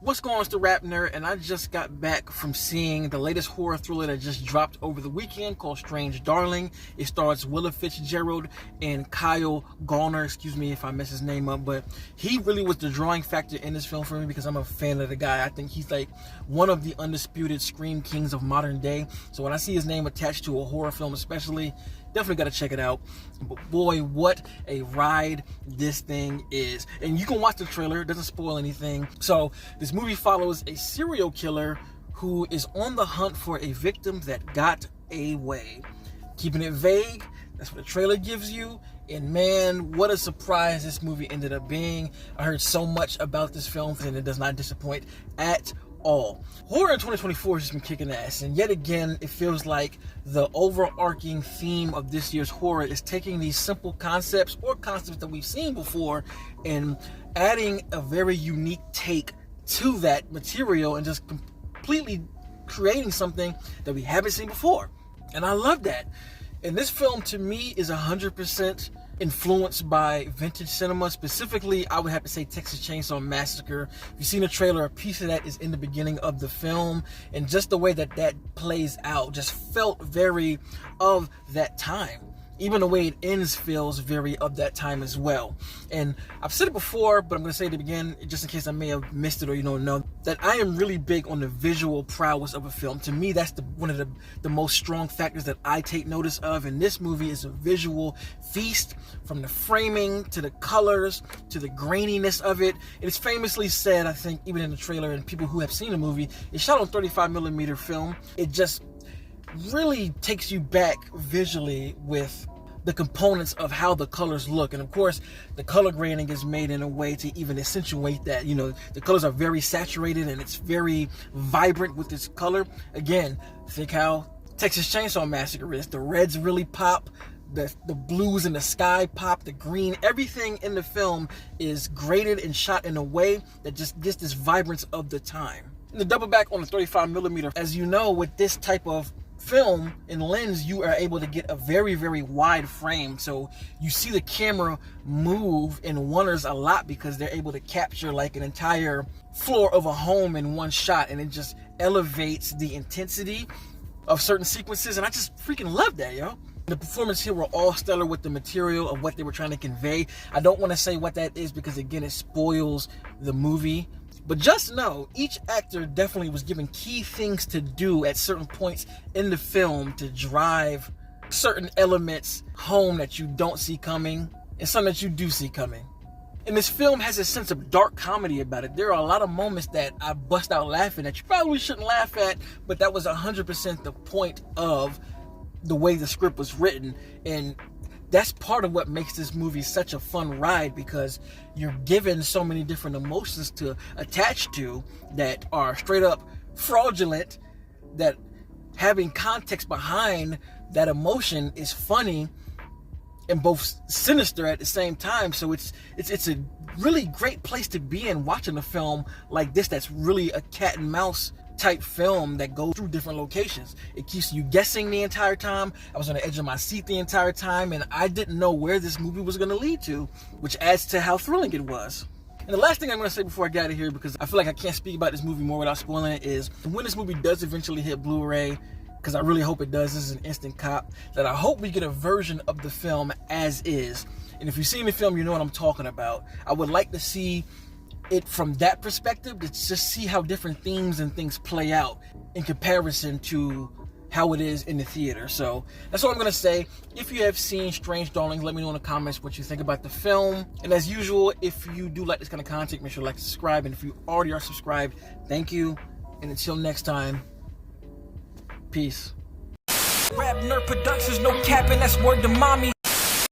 What's going on, it's the RapNerd, and I just got back from seeing the latest horror thriller that just dropped over the weekend called Strange Darling. It stars Willa Fitzgerald and Kyle Gallner, excuse me if I mess his name up, but he really was the drawing factor in this film for me because I'm a fan of the guy. I think he's like one of the undisputed scream kings of modern day. So when I see his name attached to a horror film especially, definitely got to check it out. But boy, what a ride this thing is. And you can watch the trailer, it doesn't spoil anything. So this movie follows a serial killer who is on the hunt for a victim that got away. Keeping it vague, that's what the trailer gives you. And man, what a surprise this movie ended up being. I heard so much about this film and it does not disappoint at all. Horror in 2024 has just been kicking ass, and yet again it feels like the overarching theme of this year's horror is taking these simple concepts or concepts that we've seen before and adding a very unique take to that material and just completely creating something that we haven't seen before. And I love that. And this film to me is 100% influenced by vintage cinema. Specifically, I would have to say Texas Chainsaw Massacre. If you've seen the trailer, a piece of that is in the beginning of the film, and just the way that that plays out just felt very of that time. Even the way it ends feels very of that time as well. And I've said it before, but I'm going to say it again, just in case I may have missed it or you don't know, that I am really big on the visual prowess of a film. To me, that's one of the most strong factors that I take notice of. And this movie is a visual feast, from the framing to the colors to the graininess of it. It's famously said, I think, even in the trailer, and people who have seen the movie, it's shot on 35mm film. It just really takes you back visually with the components of how the colors look. And of course, the color grading is made in a way to even accentuate that. You know, the colors are very saturated and it's very vibrant with its color. Again, think how Texas Chainsaw Massacre is. The reds really pop, the blues in the sky pop, the green, everything in the film is graded and shot in a way that just gets this vibrance of the time. And to double back on the 35mm, as you know, with this type of film and lens, you are able to get a very, very wide frame. So you see the camera move in wonders a lot because they're able to capture like an entire floor of a home in one shot, and it just elevates the intensity of certain sequences. And I just freaking love that, yo. The performance here were all stellar with the material of what they were trying to convey. I don't want to say what that is because again, it spoils the movie. But just know, each actor definitely was given key things to do at certain points in the film to drive certain elements home that you don't see coming and some that you do see coming. And this film has a sense of dark comedy about it. There are a lot of moments that I bust out laughing that you probably shouldn't laugh at, but that was 100% the point of the way the script was written. And that's part of what makes this movie such a fun ride, because you're given so many different emotions to attach to that are straight up fraudulent, that having context behind that emotion is funny and both sinister at the same time. So it's a really great place to be in watching a film like this that's really a cat and mouse type film that goes through different locations. It keeps you guessing the entire time. I was on the edge of my seat the entire time, and I didn't know where this movie was going to lead to, which adds to how thrilling it was. And the last thing I'm going to say before I get out of here, because I feel like I can't speak about this movie more without spoiling it, is when this movie does eventually hit Blu-ray, because I really hope it does, this is an instant cop, that I hope we get a version of the film as is. And if you've seen the film, you know what I'm talking about. I would like to see it from that perspective, to just see how different themes and things play out in comparison to how it is in the theater. So that's all I'm gonna say. If you have seen Strange Darling, let me know in the comments what you think about the film. And as usual, if you do like this kind of content, make sure to like and subscribe. And if you already are subscribed, thank you. And until next time, peace. RapNerd Productions, no capping, that's word to mommy.